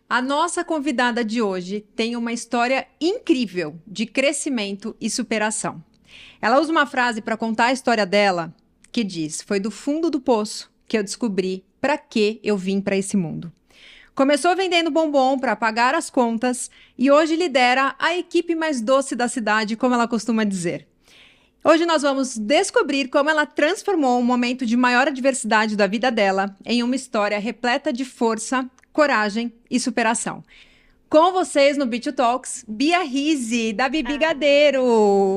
A nossa convidada de hoje tem uma história incrível de crescimento e superação. Ela usa uma frase para contar a história dela que diz: "Foi do fundo do poço que eu descobri para que eu vim para esse mundo." Começou vendendo bombom para pagar as contas e hoje lidera a equipe mais doce da cidade, como ela costuma dizer. Hoje nós vamos descobrir como ela transformou um momento de maior adversidade da vida dela em uma história repleta de força, coragem e superação. Com vocês no Beat Talks, Bia Rizzi, da Bibi Gadeiro.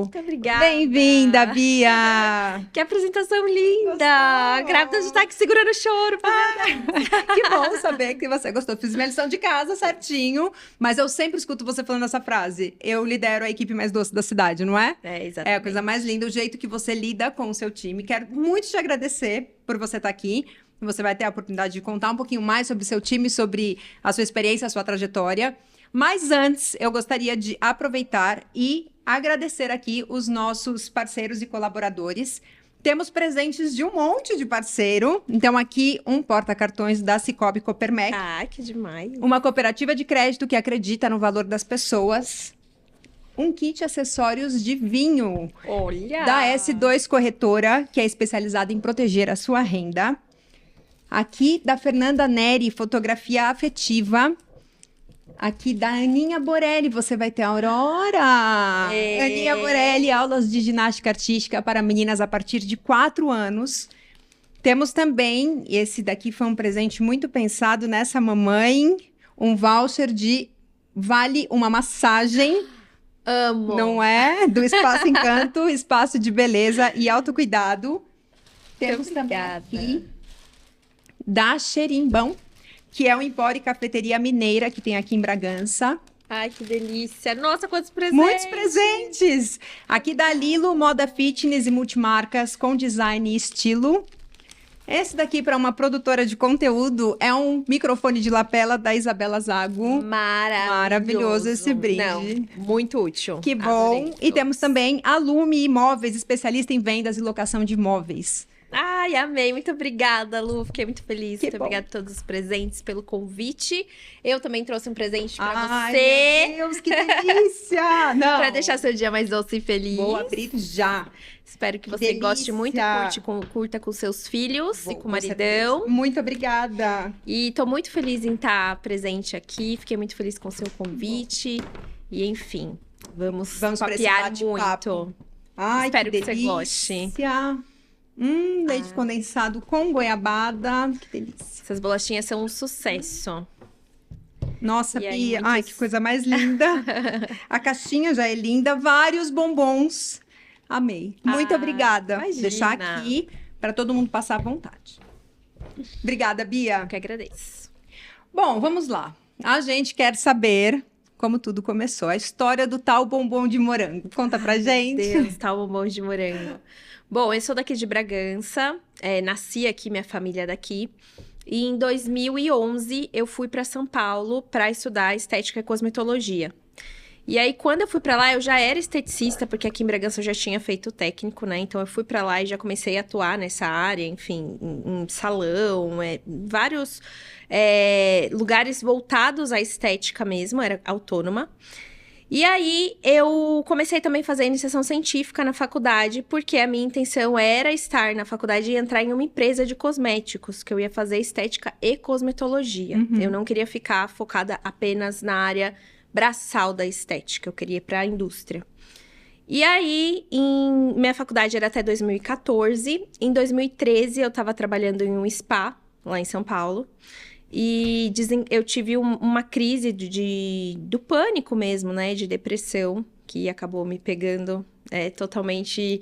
Muito obrigada. Bem-vinda, Bia. Que apresentação linda. Gostou? Grávida de estar aqui segurando o choro. Que bom saber que você gostou. Fiz minha lição de casa certinho, mas eu sempre escuto você falando essa frase. Eu lidero a equipe mais doce da cidade, não é? É, exatamente. É a coisa mais linda, o jeito que você lida com o seu time. Quero muito te agradecer por você estar aqui. Você vai ter a oportunidade de contar um pouquinho mais sobre o seu time, sobre a sua experiência, a sua trajetória. Mas antes, eu gostaria de aproveitar e agradecer aqui os nossos parceiros e colaboradores. Temos presentes de um monte de parceiro. Então, aqui, um porta-cartões da Cicobi Copermec. Ah, que demais. Uma cooperativa de crédito que acredita no valor das pessoas. Um kit acessórios de vinho. Olha! Da S2 Corretora, que é especializada em proteger a sua renda. Aqui da Fernanda Neri, fotografia afetiva. Aqui da Aninha Borelli, você vai ter a Aurora. Aninha Borelli, aulas de ginástica artística para meninas a partir de 4 anos. Temos também, esse daqui foi um presente muito pensado nessa mamãe, um voucher de vale uma massagem. Amo! Não é? Do Espaço Encanto, espaço de beleza e autocuidado. Temos também aqui da Xerimbão, que é um empório e cafeteria mineira que tem aqui em Bragança. Ai, que delícia! Nossa, quantos presentes! Muitos presentes! Aqui da Lilo, moda fitness e multimarcas com design e estilo. Esse daqui, para uma produtora de conteúdo, é um microfone de lapela da Isabela Zago. Maravilhoso esse brinde. Não, muito útil. Que bom! Adorei. E temos também a Lume Imóveis, especialista em vendas e locação de imóveis. Ai, amei. Muito obrigada, Lu. Fiquei muito feliz. Que Muito bom. obrigada por todos os presentes, pelo convite. Eu também trouxe um presente pra Ai, você. meu Deus, que delícia! Não. Pra deixar seu dia mais doce e feliz. Vou abrir já. Espero que Que você goste muito, delícia. curta com seus filhos e com o certeza. maridão. Muito obrigada. E tô muito feliz em estar presente aqui. Fiquei muito feliz com o seu convite. E enfim, vamos pra esse papear bate-papo. muito. Ai, Espero que você delícia. goste. Leite condensado com goiabada. Que delícia. Essas bolachinhas são um sucesso. Nossa, E aí, Bia. muitos- Ai, que coisa mais linda. A caixinha já é linda. Vários bombons. Amei. Muito obrigada. imagina. Deixar aqui para todo mundo passar à vontade. Obrigada, Bia. Eu que agradeço. Bom, vamos lá. A gente quer saber como tudo começou. A história do tal bombom de morango. Conta pra gente. Deus, tá um bombom de morango. Bom, eu sou daqui de Bragança, nasci aqui, minha família é daqui. E em 2011 eu fui para São Paulo para estudar estética e cosmetologia. E aí, quando eu fui para lá, eu já era esteticista, porque aqui em Bragança eu já tinha feito técnico, né? Então eu fui para lá e já comecei a atuar nessa área, enfim, em salão, vários lugares voltados à estética mesmo, era autônoma. E aí, eu comecei também a fazer iniciação científica na faculdade, porque a minha intenção era estar na faculdade e entrar em uma empresa de cosméticos, que eu ia fazer estética e cosmetologia. Eu não queria ficar focada apenas na área braçal da estética, eu queria ir para a indústria. E aí, minha faculdade era até 2014. Em 2013, eu estava trabalhando em um spa, lá em São Paulo. E eu tive uma crise do pânico mesmo, né? De depressão, que acabou me pegando totalmente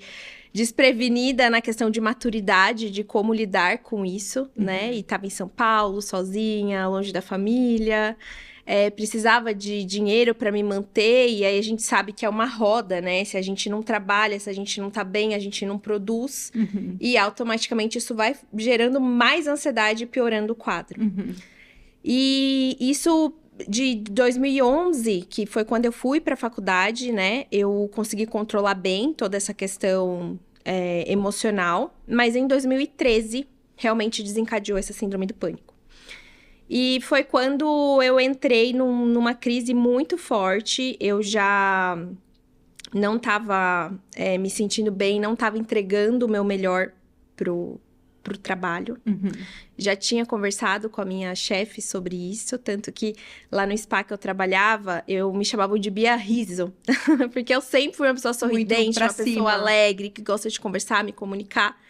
desprevenida na questão de maturidade, de como lidar com isso, né? E estava em São Paulo, sozinha, longe da família. Precisava de dinheiro para me manter, e aí a gente sabe que é uma roda, né? Se a gente não trabalha, se a gente não tá bem, a gente não produz. E automaticamente isso vai gerando mais ansiedade e piorando o quadro. E isso de 2011, que foi quando eu fui para a faculdade, né? Eu consegui controlar bem toda essa questão emocional, mas em 2013 realmente desencadeou essa síndrome do pânico. E foi quando eu entrei numa crise muito forte, eu já não estava me sentindo bem, não estava entregando o meu melhor pro trabalho. Uhum. Já tinha conversado com a minha chefe sobre isso, tanto que lá no spa que eu trabalhava, eu me chamava de Bia Riso, porque eu sempre fui uma pessoa sorridente, uma pessoa alegre, que gosta de conversar, me comunicar.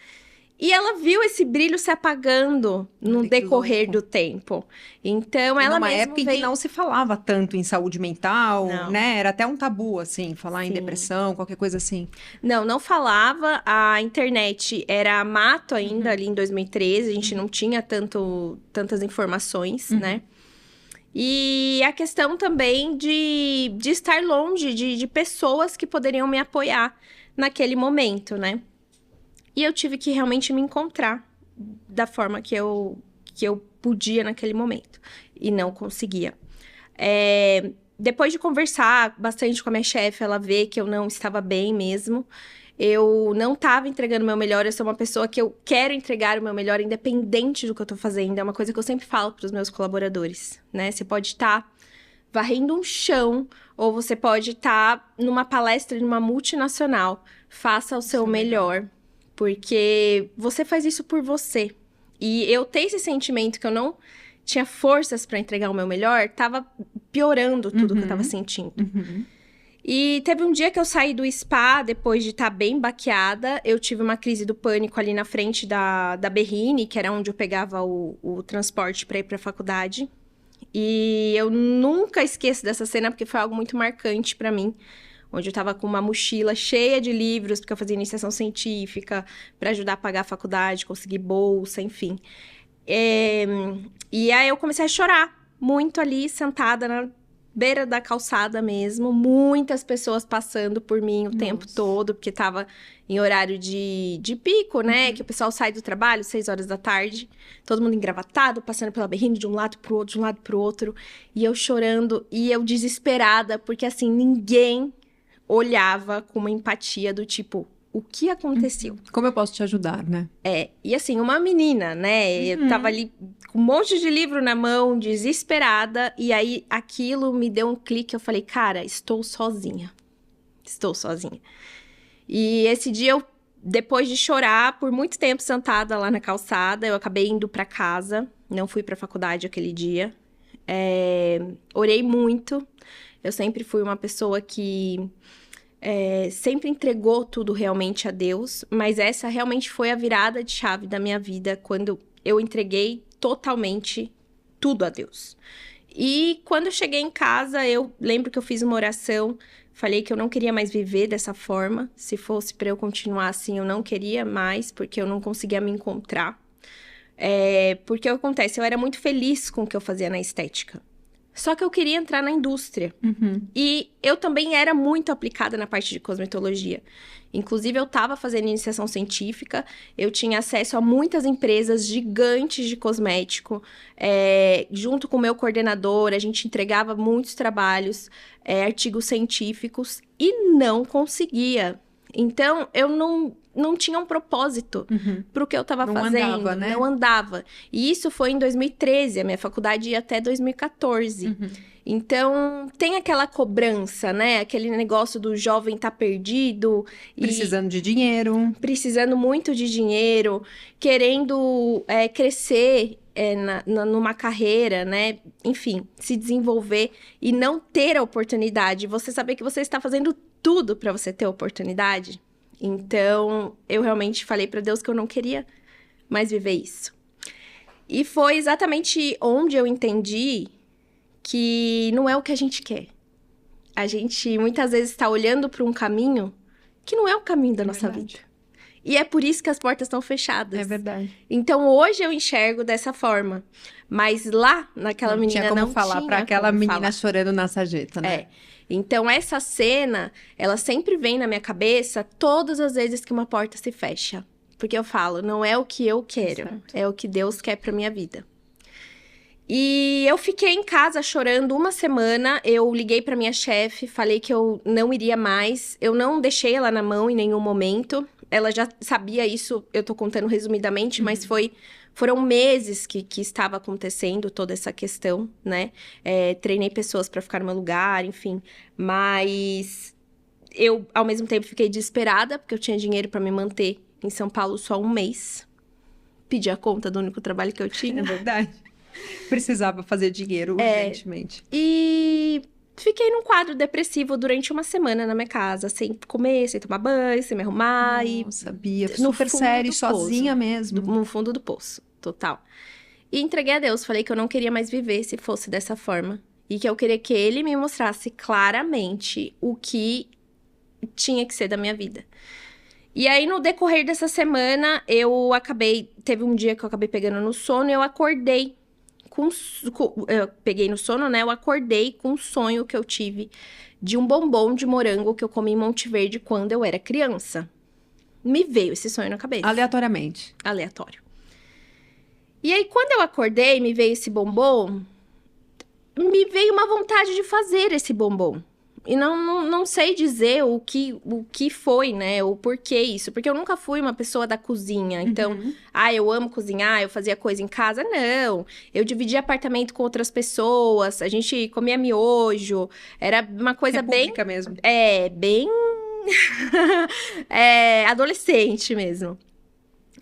E ela viu esse brilho se apagando no decorrer do tempo. Então, ela numa mesma época em que não se falava tanto em saúde mental, né? Era até um tabu, assim, falar em depressão, qualquer coisa assim. Não falava. A internet era mato ainda ali em 2013. A gente não tinha tantas informações, né? E a questão também de estar longe de pessoas que poderiam me apoiar naquele momento, né? E eu tive que realmente me encontrar da forma que eu podia naquele momento. E não conseguia. Depois de conversar bastante com a minha chefe, ela vê que eu não estava bem mesmo. Eu não estava entregando o meu melhor. Eu sou uma pessoa que eu quero entregar o meu melhor, independente do que eu estou fazendo. É uma coisa que eu sempre falo para os meus colaboradores, né? Você pode estar varrendo um chão, ou você pode estar numa palestra numa multinacional. Faça o seu melhor. Porque você faz isso por você. E eu ter esse sentimento que eu não tinha forças para entregar o meu melhor, tava piorando tudo que eu tava sentindo. E teve um dia que eu saí do spa, depois de estar bem baqueada, eu tive uma crise do pânico ali na frente da Berrine, que era onde eu pegava o transporte para ir para a faculdade. E eu nunca esqueço dessa cena, porque foi algo muito marcante para mim. Onde eu tava com uma mochila cheia de livros, porque eu fazia iniciação científica, para ajudar a pagar a faculdade, conseguir bolsa, enfim. E aí eu comecei a chorar muito ali, sentada na beira da calçada mesmo. Muitas pessoas passando por mim o tempo todo, porque tava em horário de pico, né? Que o pessoal sai do trabalho, 6 horas da tarde. Todo mundo engravatado, passando pela Berrine de um lado pro outro, de um lado pro outro. E eu chorando, e eu desesperada, porque assim, ninguém olhava com uma empatia do tipo, o que aconteceu? Como eu posso te ajudar, né? E assim, uma menina, né? Eu tava ali com um monte de livro na mão, desesperada, e aí aquilo me deu um clique, eu falei, cara, estou sozinha. Estou sozinha. E esse dia, depois de chorar por muito tempo sentada lá na calçada, eu acabei indo pra casa, não fui pra faculdade aquele dia. Orei muito. Eu sempre fui uma pessoa que sempre entregou tudo realmente a Deus, mas essa realmente foi a virada de chave da minha vida, quando eu entreguei totalmente tudo a Deus. E quando eu cheguei em casa, eu lembro que eu fiz uma oração, falei que eu não queria mais viver dessa forma, se fosse para eu continuar assim, eu não queria mais, porque eu não conseguia me encontrar. Porque o que acontece, eu era muito feliz com o que eu fazia na estética. Só que eu queria entrar na indústria. E eu também era muito aplicada na parte de cosmetologia. Inclusive, eu estava fazendo iniciação científica, eu tinha acesso a muitas empresas gigantes de cosmético. Junto com o meu coordenador, a gente entregava muitos trabalhos, artigos científicos, e não conseguia. Então, eu não tinha um propósito para o que eu estava fazendo. Não andava, né? Não andava. E isso foi em 2013, a minha faculdade ia até 2014. Então, tem aquela cobrança, né? Aquele negócio do jovem tá perdido. Precisando de dinheiro. Precisando muito de dinheiro, querendo crescer numa carreira, né? Enfim, se desenvolver e não ter a oportunidade. Você saber que você está fazendo tudo para você ter a oportunidade. Então, eu realmente falei para Deus que eu não queria mais viver isso. E foi exatamente onde eu entendi que não é o que a gente quer. A gente muitas vezes está olhando para um caminho que não é o caminho da nossa vida. E é por isso que as portas estão fechadas. É verdade. Então, hoje eu enxergo dessa forma. Mas lá, naquela menina, não tinha como falar para aquela menina chorando na sarjeta, né? Então, essa cena, ela sempre vem na minha cabeça todas as vezes que uma porta se fecha. Porque eu falo, não é o que eu quero, é o que Deus quer pra minha vida. E eu fiquei em casa chorando uma semana. Eu liguei pra minha chefe, falei que eu não iria mais. Eu não deixei ela na mão em nenhum momento. Ela já sabia isso, eu tô contando resumidamente, mas foram meses que estava acontecendo toda essa questão, né? Treinei pessoas pra ficar no meu lugar, enfim. Mas eu, ao mesmo tempo, fiquei desesperada, porque eu tinha dinheiro pra me manter em São Paulo só um mês. Pedi a conta do único trabalho que eu tinha. É verdade. Precisava fazer dinheiro urgentemente. E fiquei num quadro depressivo durante uma semana na minha casa, sem comer, sem tomar banho, sem me arrumar. Não sabia, no super fundo sério, do sozinha poço. mesmo. No fundo do poço, total. E entreguei a Deus, falei que eu não queria mais viver se fosse dessa forma. E que eu queria que Ele me mostrasse claramente o que tinha que ser da minha vida. E aí, no decorrer dessa semana, teve um dia que eu acabei pegando no sono e eu acordei eu peguei no sono, né? Eu acordei com um sonho que eu tive de um bombom de morango que eu comi em Monte Verde quando eu era criança. Me veio esse sonho na cabeça. Aleatoriamente. Aleatório. E aí, quando eu acordei, me veio esse bombom, me veio uma vontade de fazer esse bombom. E não sei dizer o que foi, né? O porquê isso. Porque eu nunca fui uma pessoa da cozinha. Então, eu amo cozinhar, eu fazia coisa em casa. Não. Eu dividia apartamento com outras pessoas, a gente comia miojo. Era uma coisa República mesmo. Bem... adolescente mesmo.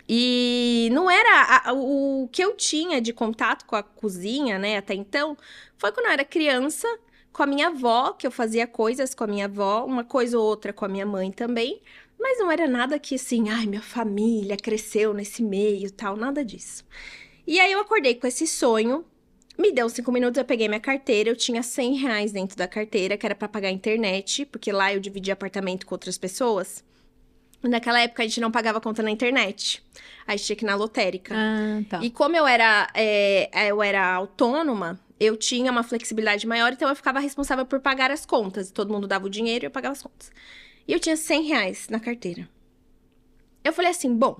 E não era o que eu tinha de contato com a cozinha, né? Até então, foi quando eu era criança, com a minha avó, que eu fazia coisas com a minha avó, uma coisa ou outra com a minha mãe também, mas não era nada que assim, minha família cresceu nesse meio, tal, nada disso. E aí eu acordei com esse sonho, me deu 5 minutos, eu peguei minha carteira, eu tinha R$100 dentro da carteira, que era pra pagar a internet, porque lá eu dividia apartamento com outras pessoas. Naquela época a gente não pagava conta na internet, a gente tinha que ir na lotérica. Tá. E como eu era autônoma, eu tinha uma flexibilidade maior, então eu ficava responsável por pagar as contas. Todo mundo dava o dinheiro e eu pagava as contas. E eu tinha R$100 na carteira. Eu falei assim, bom,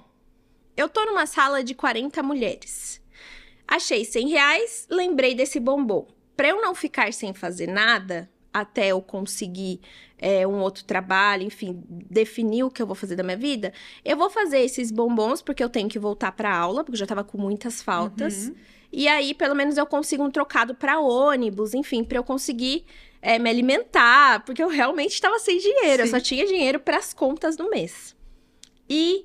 eu tô numa sala de 40 mulheres. Achei R$100, lembrei desse bombom. Pra eu não ficar sem fazer nada, até eu conseguir um outro trabalho, enfim, definir o que eu vou fazer da minha vida, eu vou fazer esses bombons, porque eu tenho que voltar pra aula, porque eu já tava com muitas faltas. E aí, pelo menos, eu consigo um trocado pra ônibus, enfim, pra eu conseguir me alimentar, porque eu realmente estava sem dinheiro, eu só tinha dinheiro pras contas do mês. E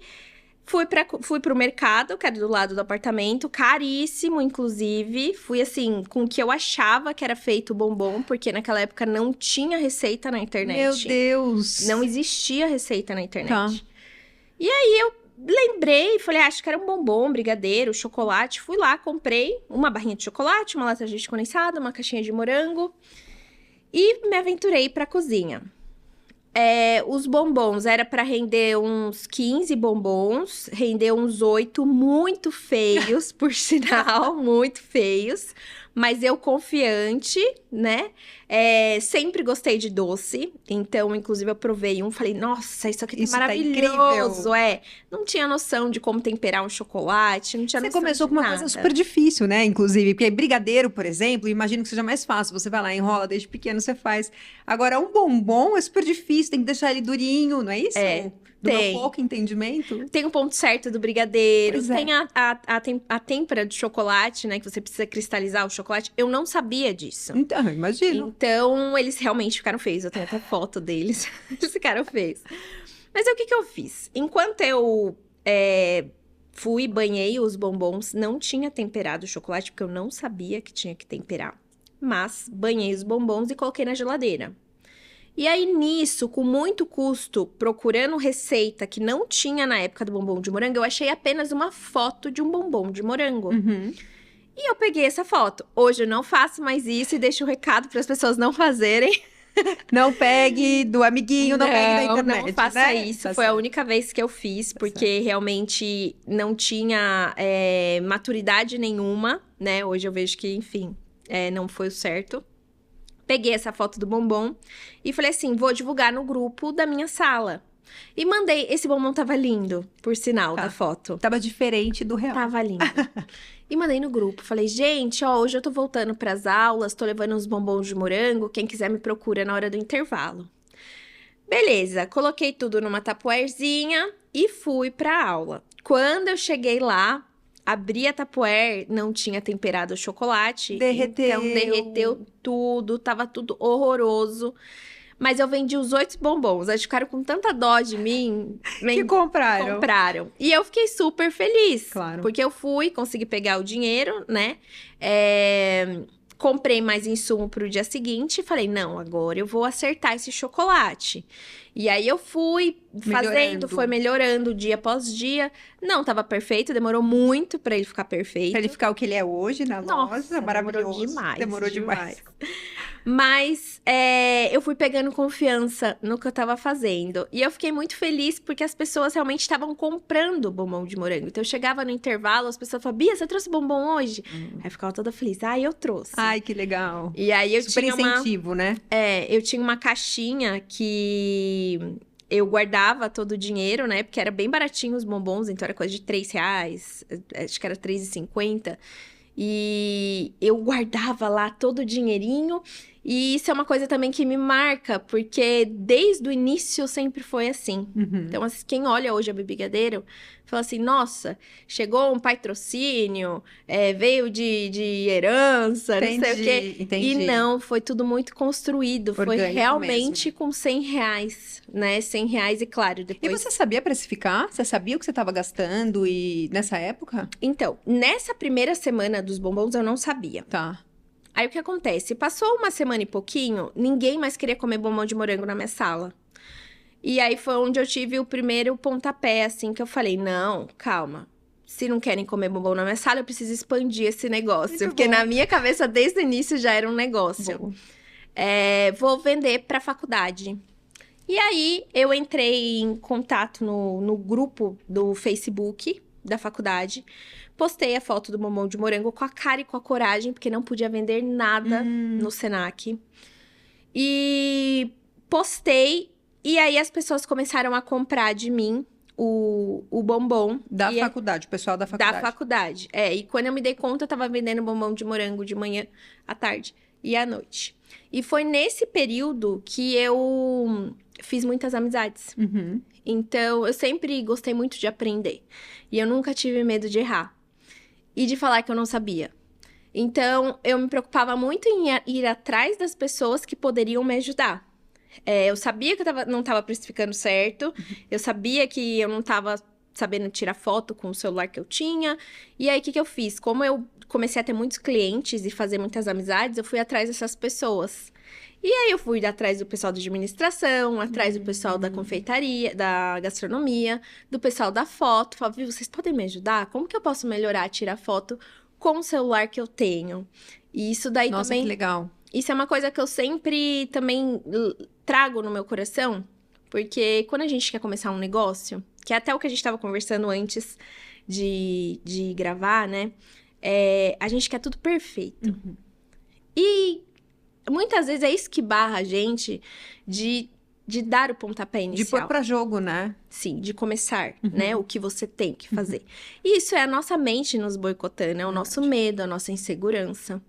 fui pro mercado, que era do lado do apartamento, caríssimo, inclusive. Fui, assim, com o que eu achava que era feito o bombom, porque naquela época não tinha receita na internet. Meu Deus! Não existia receita na internet. Tá. E aí, eu lembrei, falei, acho que era um bombom, brigadeiro, chocolate. Fui lá, comprei uma barrinha de chocolate, uma lata de leite condensado, uma caixinha de morango. E me aventurei pra cozinha. Os bombons era pra render uns 15 bombons, rendeu uns 8 muito feios, por sinal, muito feios. Mas eu confiante, né? Sempre gostei de doce. Então, inclusive, eu provei um. Falei, nossa, isso aqui tá maravilhoso. Não tinha noção de como temperar um chocolate. Não tinha Você noção começou de com uma nada. coisa super difícil, né? Inclusive, porque brigadeiro, por exemplo, imagino que seja mais fácil. Você vai lá, enrola desde pequeno, você faz. Agora, um bombom é super difícil, tem que deixar ele durinho, não é isso? Do meu pouco entendimento. Tem o ponto certo do brigadeiro, Pois é. tem a têmpera de chocolate, né? Que você precisa cristalizar o chocolate. Eu não sabia disso. Então, imagino. Então, eles realmente ficaram feios. Eu tenho até foto deles. Eles ficaram feios. Mas aí, o que eu fiz? Enquanto eu fui, banhei os bombons, não tinha temperado o chocolate, porque eu não sabia que tinha que temperar. Mas banhei os bombons e coloquei na geladeira. E aí, nisso, com muito custo, procurando receita que não tinha na época do bombom de morango, eu achei apenas uma foto de um bombom de morango. E eu peguei essa foto. Hoje eu não faço mais isso e deixo o recado para as pessoas não fazerem. Não pegue do amiguinho, não pegue da internet. Não faça né? isso. Tá Foi a certo. única vez que eu fiz, porque realmente não tinha maturidade nenhuma, né? Hoje eu vejo que, enfim, não foi o certo. Peguei essa foto do bombom e falei assim, vou divulgar no grupo da minha sala. E mandei, esse bombom tava lindo, por sinal, Tá. da foto. Tava diferente do real. Tava lindo. E mandei no grupo. Falei, gente, ó, hoje eu tô voltando pras aulas, tô levando uns bombons de morango. Quem quiser me procura na hora do intervalo. Beleza, coloquei tudo numa tapuerzinha e fui pra aula. Quando eu cheguei lá, abri a tapuer, não tinha temperado o chocolate. Derreteu. Então derreteu tudo, tava tudo horroroso. Mas eu vendi os 8 bombons. Eles ficaram com tanta dó de mim. Que compraram. Compraram. E eu fiquei super feliz. Claro. Porque eu fui, consegui pegar o dinheiro, né? Comprei mais insumo pro dia seguinte e falei, não, agora eu vou acertar esse chocolate. E aí eu fui fazendo, foi melhorando dia após dia. Não tava perfeito, demorou muito pra ele ficar perfeito. Pra ele ficar o que ele é hoje na Nossa, loja, maravilhoso. Demorou demais. Demais. Mas eu fui pegando confiança no que eu tava fazendo. E eu fiquei muito feliz porque as pessoas realmente estavam comprando bombom de morango. Então eu chegava no intervalo, as pessoas falavam, Bia, você trouxe bombom hoje? Aí eu ficava toda feliz. Ah, eu trouxe. Ai, que legal. E aí eu Super tinha incentivo, né? eu tinha uma caixinha que eu guardava todo o dinheiro, né? Porque era bem baratinho os bombons, então era coisa de R$3, acho que era R$3,50. E eu guardava lá todo o dinheirinho. E isso é uma coisa também que me marca, porque desde o início sempre foi assim. Uhum. Então, quem olha hoje a Bibigadeiro, fala assim, nossa, chegou um patrocínio, veio de herança, não sei o quê. Entendi. E não, foi tudo muito construído. Foi Orgânico realmente mesmo. com R$100, né? R$100 e claro, E depois... você sabia precificar? Você sabia o que você estava gastando e nessa época? Então, nessa primeira semana dos bombons eu não sabia. Tá. Aí o que acontece? Passou uma semana e pouquinho, ninguém mais queria comer bombom de morango na minha sala. E aí foi onde eu tive o primeiro pontapé, assim, que eu falei, não, calma. Se não querem comer bombom na minha sala, eu preciso expandir esse negócio. Muito Porque bom. na minha cabeça, desde o início, já era um negócio. Bom. Vou vender pra faculdade. E aí, eu entrei em contato no grupo do Facebook da faculdade. Postei a foto do bombom de morango com a cara e com a coragem, porque não podia vender nada no Senac. E postei, e aí as pessoas começaram a comprar de mim o bombom. Da faculdade, o pessoal da faculdade. Da faculdade, e quando eu me dei conta, eu tava vendendo bombom de morango de manhã, à tarde e à noite. E foi nesse período que eu fiz muitas amizades. Uhum. Então, eu sempre gostei muito de aprender. E eu nunca tive medo de errar. E de falar que eu não sabia. Então, eu me preocupava muito em ir atrás das pessoas que poderiam me ajudar. Eu sabia que eu não estava precificando certo. Eu sabia que eu não estava sabendo tirar foto com o celular que eu tinha. E aí, o que eu fiz? Como eu comecei a ter muitos clientes e fazer muitas amizades, eu fui atrás dessas pessoas. E aí, eu fui atrás do pessoal da administração, atrás do pessoal da confeitaria, da gastronomia, do pessoal da foto. Falei, vocês podem me ajudar? Como que eu posso melhorar, tirar foto com o celular que eu tenho? E isso daí Nossa, também... que legal. Isso é uma coisa que eu sempre também trago no meu coração, porque quando a gente quer começar um negócio, que é até o que a gente estava conversando antes de gravar, né? A gente quer tudo perfeito. Uhum. E muitas vezes é isso que barra a gente de dar o pontapé inicial. De pôr pra jogo, né? Sim, de começar, né? O que você tem que fazer. E isso é a nossa mente nos boicotando, é o nosso medo, a nossa insegurança.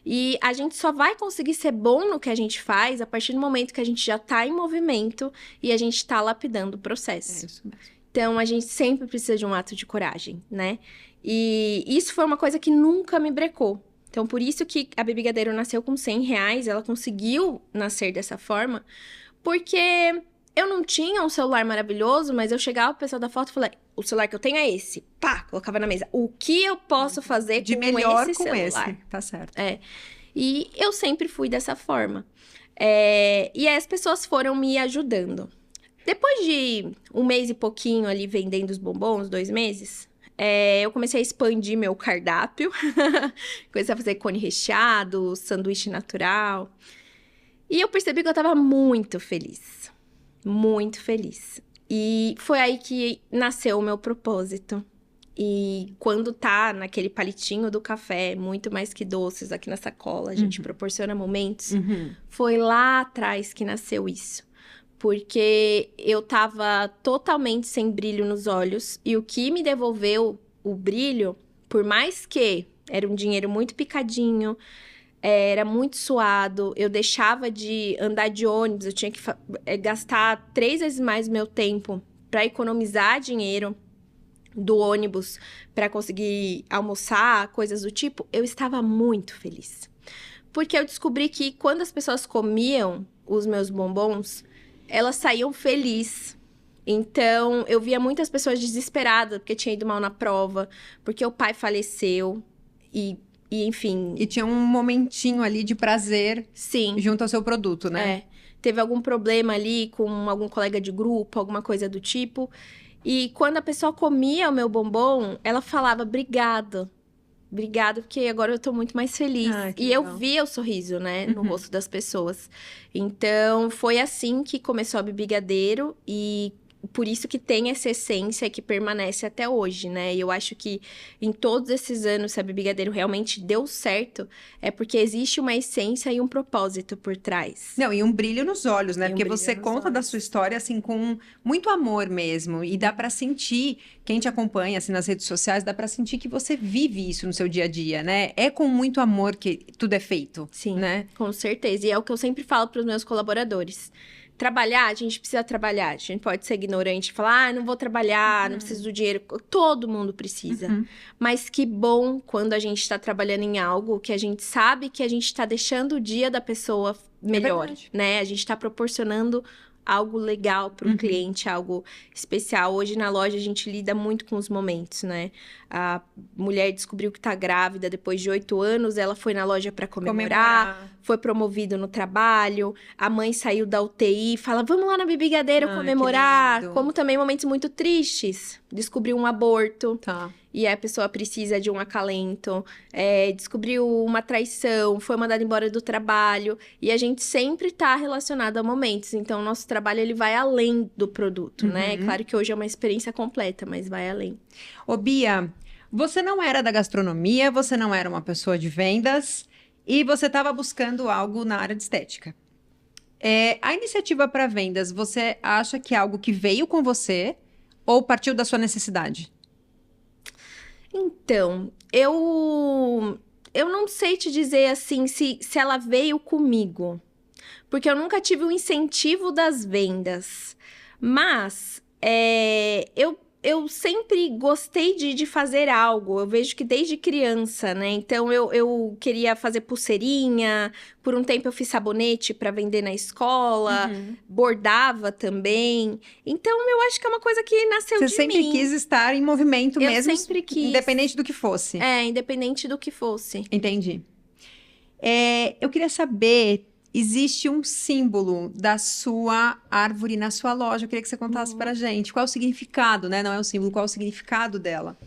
E a gente só vai conseguir ser bom no que a gente faz a partir do momento que a gente já tá em movimento e a gente tá lapidando o processo. É isso mesmo. Então, a gente sempre precisa de um ato de coragem, né? E isso foi uma coisa que nunca me brecou. Então, por isso que a Bibigadeiro nasceu com R$100, ela conseguiu nascer dessa forma, porque eu não tinha um celular maravilhoso, mas eu chegava pro pessoal da foto e falei, o celular que eu tenho é esse. Pá, colocava na mesa. O que eu posso fazer De com melhor esse com celular? esse, tá certo. E eu sempre fui dessa forma. E aí as pessoas foram me ajudando. Depois de 1 mês e pouquinho ali vendendo os bombons, 2 meses, eu comecei a expandir meu cardápio. Comecei a fazer cone recheado, sanduíche natural. E eu percebi que eu tava muito feliz. Muito feliz. E foi aí que nasceu o meu propósito. E quando tá naquele palitinho do café, muito mais que doces aqui na sacola, a gente proporciona momentos. Uhum. Foi lá atrás que nasceu isso. porque eu tava totalmente sem brilho nos olhos. E o que me devolveu o brilho, por mais que era um dinheiro muito picadinho, era muito suado, eu deixava de andar de ônibus, eu tinha que gastar 3 vezes mais meu tempo para economizar dinheiro do ônibus, para conseguir almoçar, coisas do tipo, eu estava muito feliz. Porque eu descobri que quando as pessoas comiam os meus bombons, elas saíam felizes. Então, eu via muitas pessoas desesperadas porque tinha ido mal na prova, porque o pai faleceu e enfim... E tinha um momentinho ali de prazer Sim. junto ao seu produto, né? É. Teve algum problema ali com algum colega de grupo, alguma coisa do tipo. E quando a pessoa comia o meu bombom, ela falava, obrigado. Obrigado, porque agora eu tô muito mais feliz. Que e legal. eu via o sorriso, né, no rosto das pessoas. Então, foi assim que começou a Bibigadeiro e por isso que tem essa essência que permanece até hoje, né? E eu acho que em todos esses anos, se a Bibigadeiro realmente deu certo, é porque existe uma essência e um propósito por trás. Não, e um brilho nos olhos, né? E um Porque brilho você nos conta da olhos. sua história, assim, com muito amor mesmo. E dá pra sentir, quem te acompanha, assim, nas redes sociais, dá pra sentir que você vive isso no seu dia a dia, né? É com muito amor que tudo é feito, Sim, né? com certeza. E é o que eu sempre falo para os meus colaboradores. Trabalhar, a gente precisa trabalhar. A gente pode ser ignorante e falar, não vou trabalhar, não preciso do dinheiro. Todo mundo precisa. Mas que bom quando a gente está trabalhando em algo que a gente sabe que a gente está deixando o dia da pessoa melhor, verdade. né? A gente está proporcionando algo legal para o cliente, algo especial. Hoje na loja a gente lida muito com os momentos, né? A mulher descobriu que tá grávida depois de 8 anos, ela foi na loja para comemorar, foi promovido no trabalho, a mãe saiu da UTI, fala, vamos lá na Bibigadeiro Ai, comemorar. que lindo. Como também momentos muito tristes, descobriu um aborto. Tá. E a pessoa precisa de um acalento, descobriu uma traição, foi mandada embora do trabalho. E a gente sempre tá relacionado a momentos. Então, o nosso trabalho, ele vai além do produto, né? Claro que hoje é uma experiência completa, mas vai além. Ô, Bia, você não era da gastronomia, você não era uma pessoa de vendas e você estava buscando algo na área de estética. A iniciativa para vendas, você acha que é algo que veio com você ou partiu da sua necessidade? Então, eu não sei te dizer assim se ela veio comigo, porque eu nunca tive o incentivo das vendas, mas eu sempre gostei de fazer algo, eu vejo que desde criança, né? Então, eu queria fazer pulseirinha, por um tempo eu fiz sabonete para vender na escola, bordava também. Então, eu acho que é uma coisa que nasceu de mim. Você sempre quis estar em movimento Eu mesmo, sempre quis. independente do que fosse. Independente do que fosse. Entendi. Eu queria saber, existe um símbolo da sua árvore na sua loja. Eu queria que você contasse pra gente. Qual é o significado, né? Não é o símbolo, qual é o significado dela?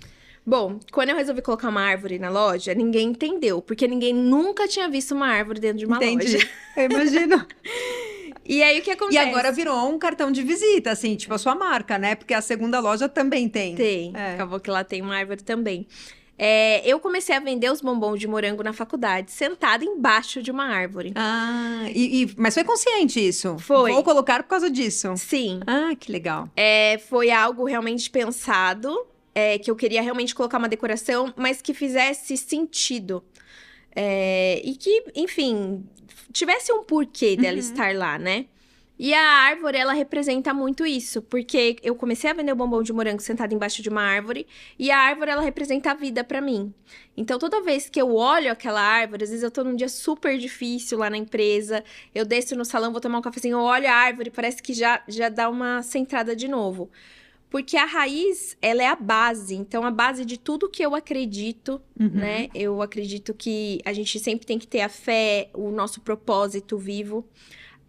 Bom, quando eu resolvi colocar uma árvore na loja, ninguém entendeu, porque ninguém nunca tinha visto uma árvore dentro de uma Entendi. loja. Eu imagino. E aí, o que acontece? E agora virou um cartão de visita, assim, tipo a sua marca, né? Porque a segunda loja também tem. Tem. Acabou que lá tem uma árvore também. Eu comecei a vender os bombons de morango na faculdade, sentada embaixo de uma árvore. Mas foi consciente isso? Foi. Vou colocar por causa disso. Sim. Que legal. Foi algo realmente pensado, que eu queria realmente colocar uma decoração, mas que fizesse sentido. E que, enfim, tivesse um porquê dela estar lá, né? E a árvore, ela representa muito isso, porque eu comecei a vender o bombom de morango sentada embaixo de uma árvore, e a árvore, ela representa a vida pra mim. Então, toda vez que eu olho aquela árvore, às vezes eu tô num dia super difícil lá na empresa, eu desço no salão, vou tomar um cafezinho, eu olho a árvore, parece que já dá uma centrada de novo. Porque a raiz, ela é a base. Então, a base de tudo que eu acredito, né? Eu acredito que a gente sempre tem que ter a fé, o nosso propósito vivo.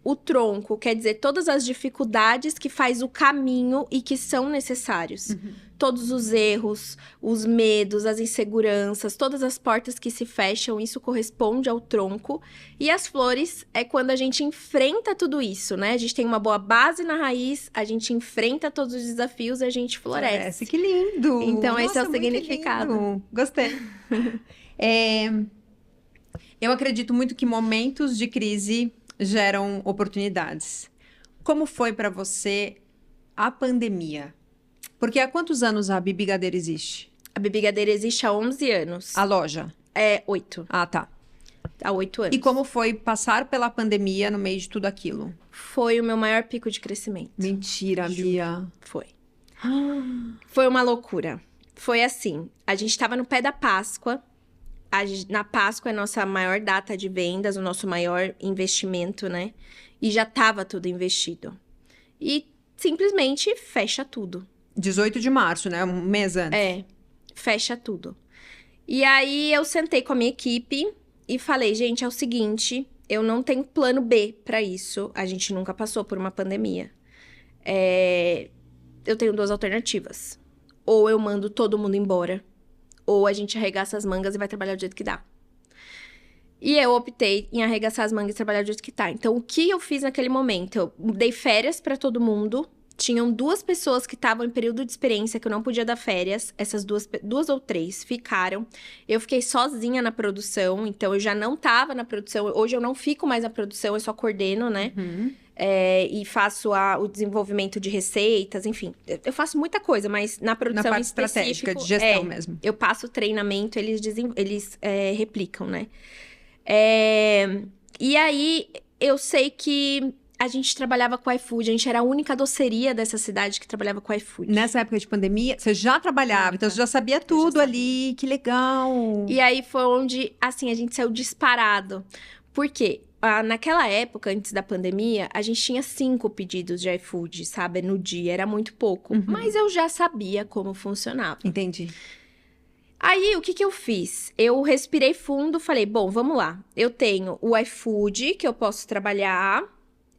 O tronco quer dizer todas as dificuldades que faz o caminho e que são necessários. Todos os erros, os medos, as inseguranças, todas as portas que se fecham, isso corresponde ao tronco. E as flores é quando a gente enfrenta tudo isso, né? A gente tem uma boa base na raiz, a gente enfrenta todos os desafios e a gente floresce. Que lindo! Então, esse é o muito significado. lindo. Gostei. Eu acredito muito que momentos de crise geram oportunidades. Como foi pra você a pandemia? Porque há quantos anos a Bibi Gadeira existe? A Bibi Gadeira existe há 11 anos. A loja? 8. Ah, tá. Há 8 anos. E como foi passar pela pandemia no meio de tudo aquilo? Foi o meu maior pico de crescimento. Mentira, Bia. Foi. Foi uma loucura. Foi assim, a gente tava no pé da Páscoa. Na Páscoa é a nossa maior data de vendas, o nosso maior investimento, né? E já tava tudo investido. E simplesmente fecha tudo. 18 de março, né? Um mês antes. Fecha tudo. E aí eu sentei com a minha equipe e falei, gente, é o seguinte, eu não tenho plano B pra isso. A gente nunca passou por uma pandemia. Eu tenho 2 alternativas. Ou eu mando todo mundo embora, ou a gente arregaça as mangas e vai trabalhar do jeito que dá. E eu optei em arregaçar as mangas e trabalhar do jeito que tá. Então, o que eu fiz naquele momento? Eu dei férias pra todo mundo. Tinham 2 pessoas que estavam em período de experiência, que eu não podia dar férias. Essas 2 ou 3 ficaram. Eu fiquei sozinha na produção, então eu já não tava na produção. Hoje eu não fico mais na produção, eu só coordeno, né? E faço o desenvolvimento de receitas, enfim. Eu faço muita coisa, mas na produção Na parte em específico, estratégica, de gestão mesmo. Eu passo o treinamento, eles replicam, né? E aí, eu sei que a gente trabalhava com iFood, a gente era a única doceria dessa cidade que trabalhava com iFood. Nessa época de pandemia, você já trabalhava, então você já sabia tudo ali, que legal. E aí foi onde, assim, a gente saiu disparado. Por quê? Naquela época, antes da pandemia, a gente tinha 5 pedidos de iFood, sabe? No dia, era muito pouco. Mas eu já sabia como funcionava. Entendi. Aí, o que eu fiz? Eu respirei fundo, falei, bom, vamos lá. Eu tenho o iFood, que eu posso trabalhar.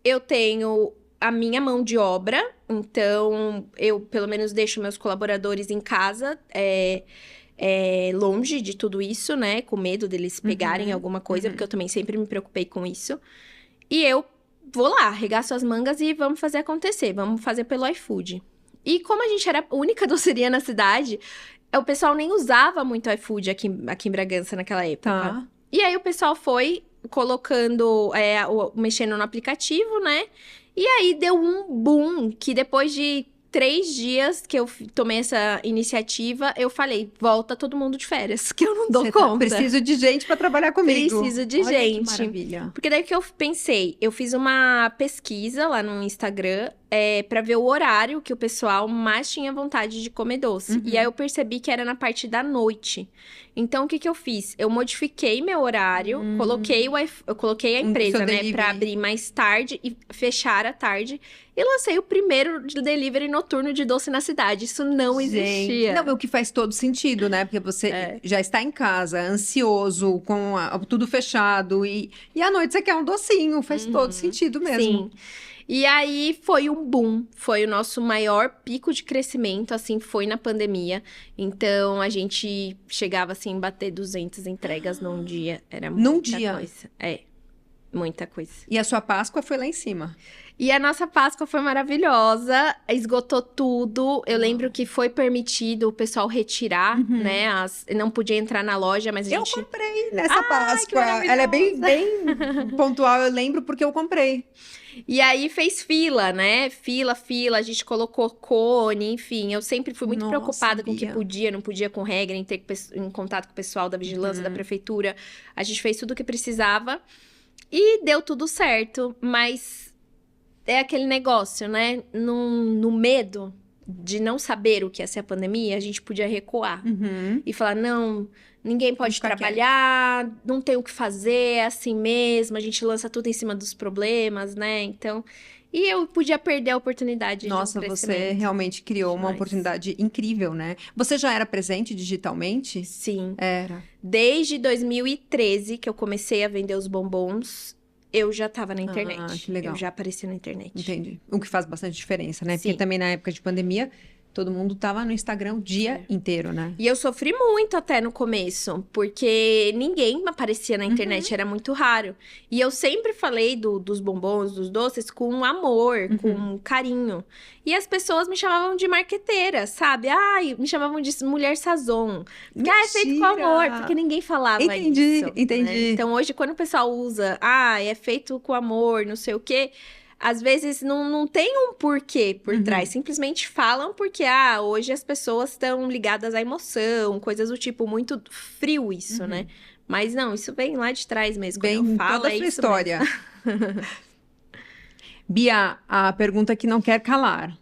Eu tenho a minha mão de obra. Então, eu, pelo menos, deixo meus colaboradores em casa, longe de tudo isso, né? Com medo deles pegarem alguma coisa, porque eu também sempre me preocupei com isso. E eu vou lá, arregaço as mangas e vamos fazer acontecer. Vamos fazer pelo iFood. E como a gente era a única doceria na cidade, o pessoal nem usava muito iFood aqui em Bragança naquela época. Tá. E aí o pessoal foi colocando, mexendo no aplicativo, né? E aí deu um boom que depois de 3 dias que eu tomei essa iniciativa, eu falei, volta todo mundo de férias, que eu não dou conta. Preciso de gente pra trabalhar comigo. Preciso de Olha gente. Que maravilha. Porque daí que eu pensei, eu fiz uma pesquisa lá no Instagram pra ver o horário que o pessoal mais tinha vontade de comer doce. E aí eu percebi que era na parte da noite. Então, o que eu fiz? Eu modifiquei meu horário, eu coloquei a empresa, né, pra abrir mais tarde e fechar à tarde. E lancei o primeiro delivery noturno de doce na cidade. Isso não existia. Não, o que faz todo sentido, né? Porque você já está em casa, ansioso, com tudo fechado. E à noite você quer um docinho. Faz todo sentido mesmo. Sim. E aí foi um boom, foi o nosso maior pico de crescimento, assim, foi na pandemia. Então, a gente chegava, assim, a bater 200 entregas num dia. Era muita coisa. Muita coisa. E a sua Páscoa foi lá em cima. E a nossa Páscoa foi maravilhosa, esgotou tudo. Eu lembro que foi permitido o pessoal retirar, né? Não podia entrar na loja, mas a gente... Eu comprei nessa Páscoa. Ela é bem pontual, eu lembro, porque eu comprei. E aí fez fila, né? Fila, a gente colocou cone, enfim. Eu sempre fui muito preocupada com o que podia, não podia com regra, em ter em contato com o pessoal da vigilância, da prefeitura. A gente fez tudo o que precisava e deu tudo certo, mas é aquele negócio, né? No medo de não saber o que ia ser a pandemia, a gente podia recuar e falar, não... Ninguém pode trabalhar, não tem o que fazer, é assim mesmo, a gente lança tudo em cima dos problemas, né? Então, e eu podia perder a oportunidade de um crescimento. Você realmente criou uma oportunidade incrível, né? Você já era presente digitalmente? Sim. Era. Desde 2013, que eu comecei a vender os bombons, eu já estava na internet. Ah, que legal. Eu já apareci na internet. Entendi. O que faz bastante diferença, né? Sim. Porque também na época de pandemia... Todo mundo tava no Instagram o dia inteiro, né? E eu sofri muito até no começo, porque ninguém aparecia na internet, era muito raro. E eu sempre falei dos bombons, dos doces, com amor, com carinho. E as pessoas me chamavam de marqueteira, sabe? Ai, me chamavam de mulher sazon. Porque, é feito com amor, porque ninguém falava isso. Entendi. Né? Então, hoje, quando o pessoal usa, é feito com amor, não sei o quê... às vezes não tem um porquê por trás. Simplesmente falam porque, hoje as pessoas estão ligadas à emoção, coisas do tipo, muito frio isso, né? Mas não, isso vem lá de trás mesmo. Quando Vem eu falo, toda a é sua isso história. mesmo. Bia, a pergunta que não quer calar.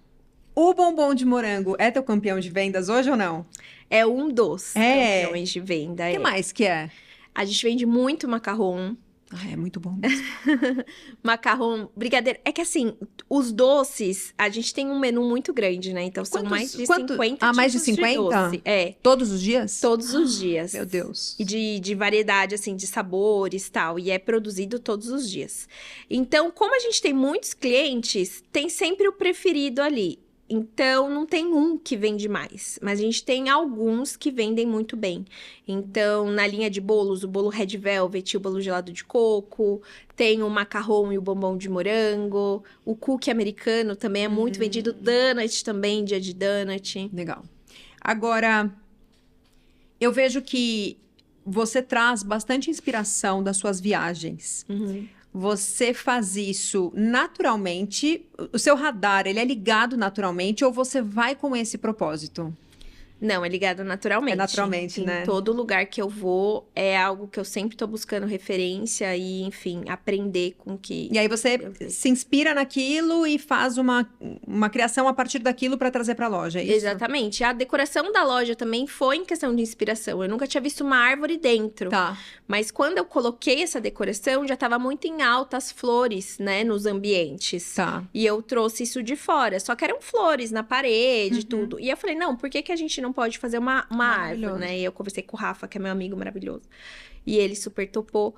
O bombom de morango é teu campeão de vendas hoje ou não? É um dos campeões de venda. O que mais que é? A gente vende muito macarrão. É muito bom mesmo. Macarrão, brigadeiro. É que assim, os doces, a gente tem um menu muito grande, né? Então são mais de 50 mais de tipos 50? doce. É. Todos os dias? Todos os dias. Meu Deus. E de variedade, assim, de sabores e tal. E é produzido todos os dias. Então, como a gente tem muitos clientes, tem sempre o preferido ali. Então, não tem um que vende mais, mas a gente tem alguns que vendem muito bem. Então, na linha de bolos, o bolo Red Velvet e o bolo gelado de coco, tem o macarrão e o bombom de morango, o cookie americano também é muito vendido, donut também, dia de donut. Legal. Agora, eu vejo que você traz bastante inspiração das suas viagens. Você faz isso naturalmente? O seu radar, ele é ligado naturalmente ou você vai com esse propósito? Não, é ligado naturalmente. É naturalmente, né? Em todo lugar que eu vou, é algo que eu sempre tô buscando referência e, enfim, aprender com o que... E aí você se inspira naquilo e faz uma criação a partir daquilo para trazer para a loja, é isso? Exatamente. A decoração da loja também foi em questão de inspiração. Eu nunca tinha visto uma árvore dentro. Tá. Mas quando eu coloquei essa decoração, já estava muito em alta as flores, né, nos ambientes. Tá. E eu trouxe isso de fora. Só que eram flores na parede, tudo. E eu falei, não, por que a gente não pode fazer uma árvore, né? E eu conversei com o Rafa, que é meu amigo maravilhoso. E ele super topou.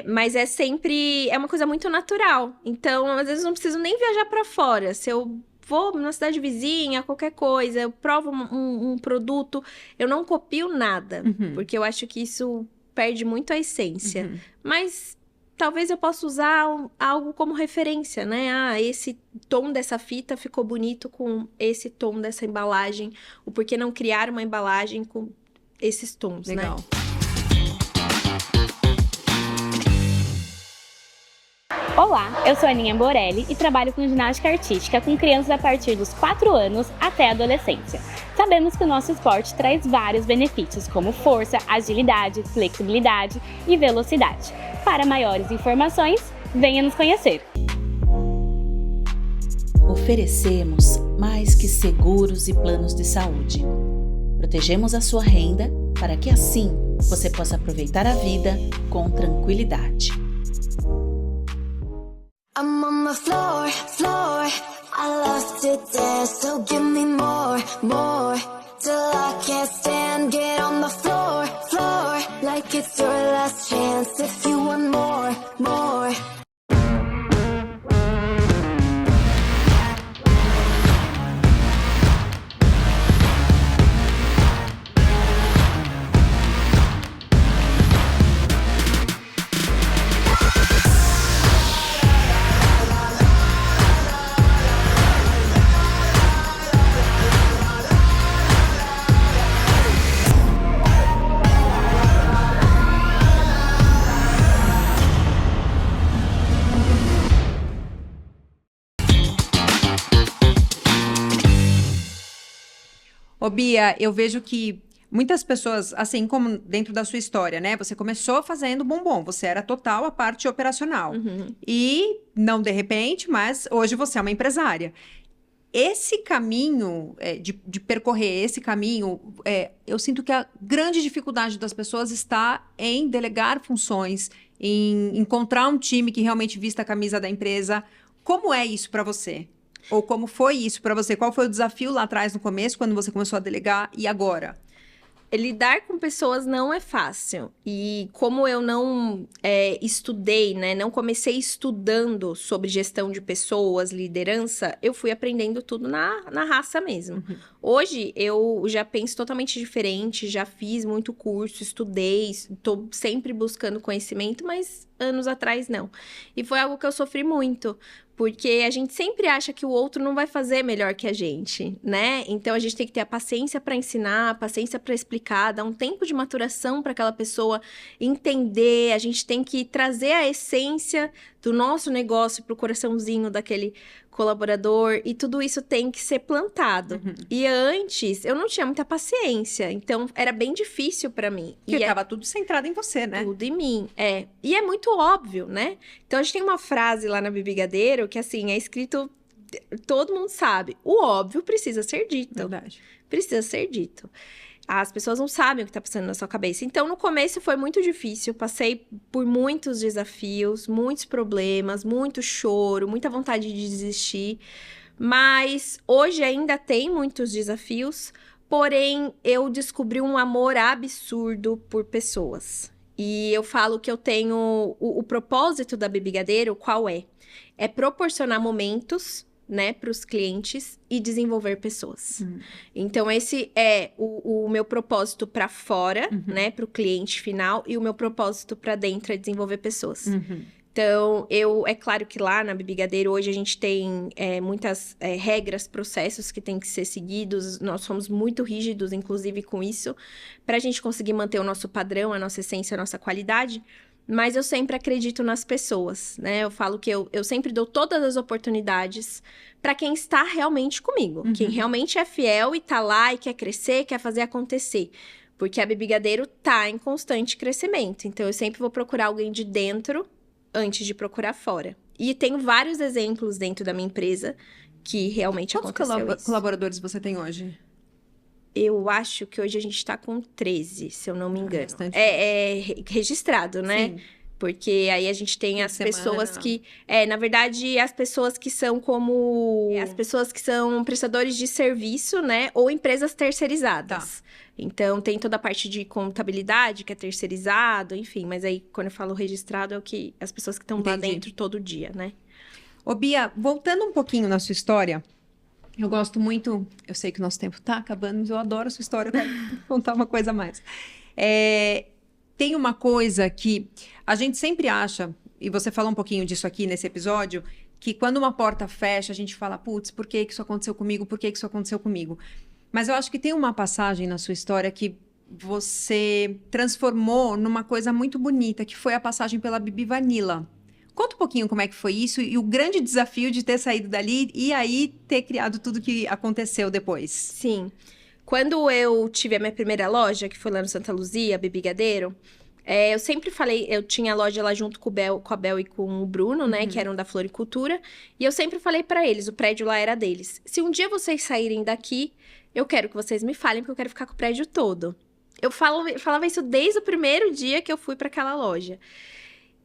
Mas é sempre... É uma coisa muito natural. Então, às vezes, eu não preciso nem viajar para fora. Se eu vou na cidade vizinha, qualquer coisa, eu provo um produto, eu não copio nada. Porque eu acho que isso perde muito a essência. Mas... talvez eu possa usar algo como referência, né? Esse tom dessa fita ficou bonito com esse tom dessa embalagem. O porquê não criar uma embalagem com esses tons, Legal. né? Olá, eu sou a Aninha Borelli e trabalho com ginástica artística com crianças a partir dos 4 anos até a adolescência. Sabemos que o nosso esporte traz vários benefícios, como força, agilidade, flexibilidade e velocidade. Para maiores informações, venha nos conhecer. Oferecemos mais que seguros e planos de saúde. Protegemos a sua renda para que assim você possa aproveitar a vida com tranquilidade. I'm on the floor, floor. I love to dance, so give me more, more. Till I can't stand, get on the floor, floor. Like it's your last chance, if you want more, more. Ô, Bia, eu vejo que muitas pessoas, assim como dentro da sua história, né? Você começou fazendo bombom, você era total a parte operacional. E, não de repente, mas hoje você é uma empresária. Esse caminho, de percorrer esse caminho, eu sinto que a grande dificuldade das pessoas está em delegar funções, em encontrar um time que realmente vista a camisa da empresa. Como é isso para você? Ou como foi isso para você? Qual foi o desafio lá atrás, no começo, quando você começou a delegar, e agora? Lidar com pessoas não é fácil. E como eu não estudei, né? Não comecei estudando sobre gestão de pessoas, liderança, eu fui aprendendo tudo na raça mesmo. Hoje, eu já penso totalmente diferente, já fiz muito curso, estudei, estou sempre buscando conhecimento, mas anos atrás não. E foi algo que eu sofri muito. Porque a gente sempre acha que o outro não vai fazer melhor que a gente, né? Então a gente tem que ter a paciência para ensinar, a paciência para explicar, dar um tempo de maturação para aquela pessoa entender. A gente tem que trazer a essência do nosso negócio pro coraçãozinho daquele colaborador, e tudo isso tem que ser plantado. E antes eu não tinha muita paciência, então era bem difícil para mim. Porque tava tudo centrado em você, né? Tudo em mim, E é muito óbvio, né? Então, a gente tem uma frase lá na Bibigadeiro que, assim, é escrito... Todo mundo sabe. O óbvio precisa ser dito. Verdade. Precisa ser dito. As pessoas não sabem o que tá passando na sua cabeça. Então, no começo foi muito difícil. Passei por muitos desafios, muitos problemas, muito choro, muita vontade de desistir. Mas hoje ainda tem muitos desafios. Porém, eu descobri um amor absurdo por pessoas. E eu falo que eu tenho... O propósito da Bibigadeiro, qual é? É proporcionar momentos, né, para os clientes e desenvolver pessoas. Então, esse é o meu propósito para fora, né, para o cliente final. E o meu propósito para dentro é desenvolver pessoas. Então, é claro que lá na Bibigadeiro, hoje a gente tem muitas regras, processos que têm que ser seguidos. Nós somos muito rígidos, inclusive, com isso, para a gente conseguir manter o nosso padrão, a nossa essência, a nossa qualidade. Mas eu sempre acredito nas pessoas, né? Eu falo que eu sempre dou todas as oportunidades para quem está realmente comigo. Quem realmente é fiel e tá lá e quer crescer, quer fazer acontecer. Porque a Bibigadeiro tá em constante crescimento. Então, eu sempre vou procurar alguém de dentro antes de procurar fora. E tenho vários exemplos dentro da minha empresa que realmente aconteceu isso. Quantos colaboradores você tem hoje? Eu acho que hoje a gente tá com 13, se eu não me engano. Bastante. É registrado, né? Sim. Porque aí a gente tem as semana, pessoas não. que... na verdade, as pessoas que são como... As pessoas que são prestadores de serviço, né? Ou empresas terceirizadas. Então, tem toda a parte de contabilidade, que é terceirizado, enfim. Mas aí, quando eu falo registrado, é o que as pessoas que estão lá Entendi. dentro todo dia, né? Ô, Bia, voltando um pouquinho na sua história, eu gosto muito... Eu sei que o nosso tempo tá acabando, mas eu adoro a sua história. Eu quero contar uma coisa a mais. Tem uma coisa que a gente sempre acha, e você falou um pouquinho disso aqui nesse episódio, que quando uma porta fecha, a gente fala, putz, por que isso aconteceu comigo? Por que isso aconteceu comigo? Mas eu acho que tem uma passagem na sua história que você transformou numa coisa muito bonita, que foi a passagem pela Bibi Vanilla. Conta um pouquinho como é que foi isso e o grande desafio de ter saído dali e aí ter criado tudo que aconteceu depois. Sim. Quando eu tive a minha primeira loja, que foi lá no Santa Luzia, Bibigadeiro, eu sempre falei, eu tinha a loja lá junto com a Bel e com o Bruno, né, que eram da Floricultura, e eu sempre falei pra eles, o prédio lá era deles. Se um dia vocês saírem daqui, eu quero que vocês me falem, porque eu quero ficar com o prédio todo. Eu falava isso desde o primeiro dia que eu fui pra aquela loja.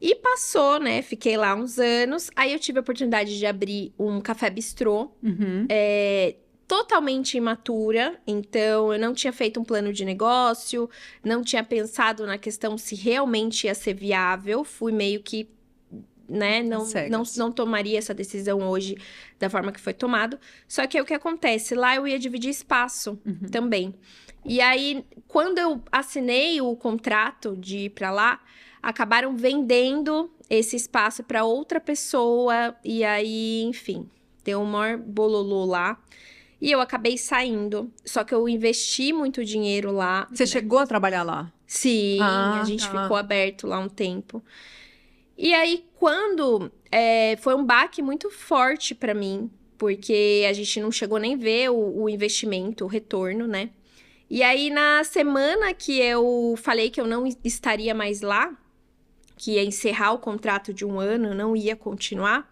E passou, né, fiquei lá uns anos, aí eu tive a oportunidade de abrir um café bistrô, totalmente imatura, então eu não tinha feito um plano de negócio, não tinha pensado na questão se realmente ia ser viável, fui meio que, né, não tomaria essa decisão hoje da forma que foi tomado. Só que aí o que acontece? Lá eu ia dividir espaço também. E aí, quando eu assinei o contrato de ir pra lá, acabaram vendendo esse espaço para outra pessoa, e aí, enfim, deu um maior bololô lá. E eu acabei saindo, só que eu investi muito dinheiro lá. Você chegou a trabalhar lá? Sim, a gente ficou aberto lá um tempo. E aí, quando... foi um baque muito forte pra mim, porque a gente não chegou nem ver o investimento, o retorno, né? E aí, na semana que eu falei que eu não estaria mais lá, que ia encerrar o contrato de 1 ano, não ia continuar,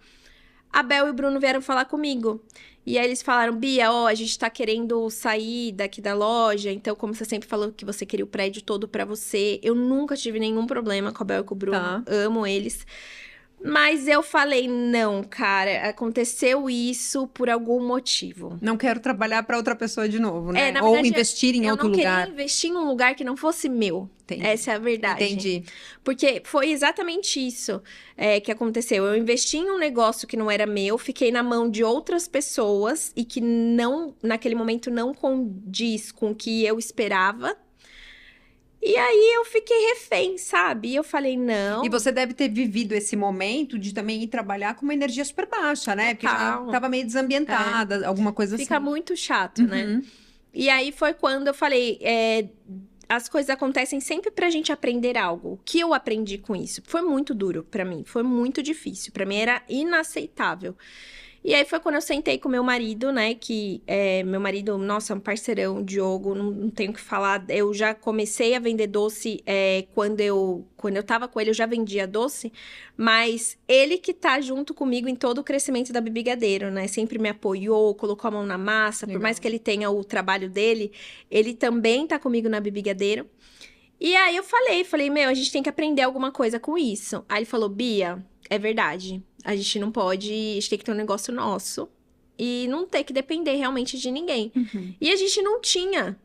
a Bel e o Bruno vieram falar comigo. E aí eles falaram, Bia, a gente tá querendo sair daqui da loja, então como você sempre falou que você queria o prédio todo pra você, eu nunca tive nenhum problema com a Bel e com o Bruno, amo eles. Mas eu falei, não, cara, aconteceu isso por algum motivo. Não quero trabalhar para outra pessoa de novo, né? Na Ou verdade, investir em outro lugar. Eu não queria investir em um lugar que não fosse meu. Entendi. Essa é a verdade. Entendi. Porque foi exatamente isso que aconteceu. Eu investi em um negócio que não era meu, fiquei na mão de outras pessoas e que não, naquele momento não condiz com o que eu esperava. E E aí eu fiquei refém, sabe? E eu falei, não. E você deve ter vivido esse momento de também ir trabalhar com uma energia super baixa, né? Porque já Total. tava meio desambientada, alguma coisa Fica assim. muito chato, né? Uhum. E aí foi quando eu falei, as coisas acontecem sempre pra gente aprender algo. O que eu aprendi com isso? Foi muito duro pra mim, foi muito difícil. Pra mim era inaceitável. E aí foi quando eu sentei com meu marido, né? Que meu marido, nossa, é um parceirão, Diogo, não tenho o que falar. Eu já comecei a vender doce quando eu tava com ele, eu já vendia doce. Mas ele que tá junto comigo em todo o crescimento da Bibigadeiro, né? Sempre me apoiou, colocou a mão na massa. Legal. Por mais que ele tenha o trabalho dele, ele também tá comigo na Bibigadeiro. E aí eu falei, meu, a gente tem que aprender alguma coisa com isso. Aí ele falou, Bia, é verdade. A gente não pode, a gente tem que ter um negócio nosso e não ter que depender realmente de ninguém. E a gente não tinha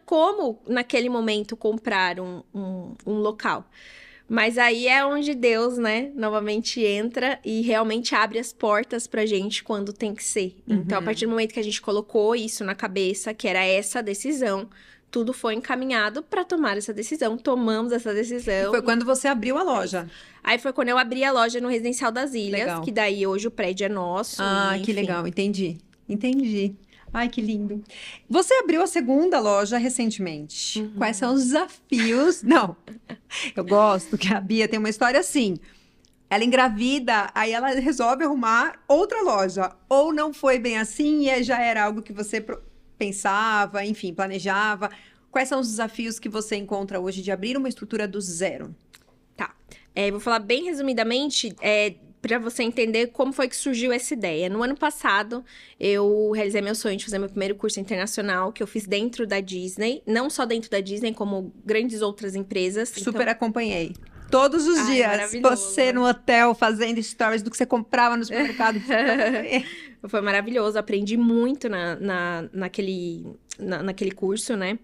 como, naquele momento, comprar um local. Mas aí é onde Deus, né, novamente entra e realmente abre as portas pra gente quando tem que ser. Então, a partir do momento que a gente colocou isso na cabeça, que era essa decisão, tudo foi encaminhado pra tomar essa decisão. Tomamos essa decisão. Foi quando você abriu a loja. Aí foi quando eu abri a loja no Residencial das Ilhas, Legal. que daí hoje o prédio é nosso. Ah, e, que enfim. legal, entendi. Ai, que lindo. Você abriu a segunda loja recentemente. Quais são os desafios? Não, eu gosto que a Bia tem uma história assim. Ela engravida, aí ela resolve arrumar outra loja. Ou não foi bem assim e já era algo que você pensava, enfim, planejava. Quais são os desafios que você encontra hoje de abrir uma estrutura do zero? Tá. Vou falar bem resumidamente, para você entender como foi que surgiu essa ideia. No ano passado, eu realizei meu sonho de fazer meu primeiro curso internacional, que eu fiz dentro da Disney. Não só dentro da Disney, como grandes outras empresas. Super acompanhei. Todos os dias, maravilhoso. você no hotel fazendo stories do que você comprava no supermercado. Foi maravilhoso, aprendi muito naquele curso, né?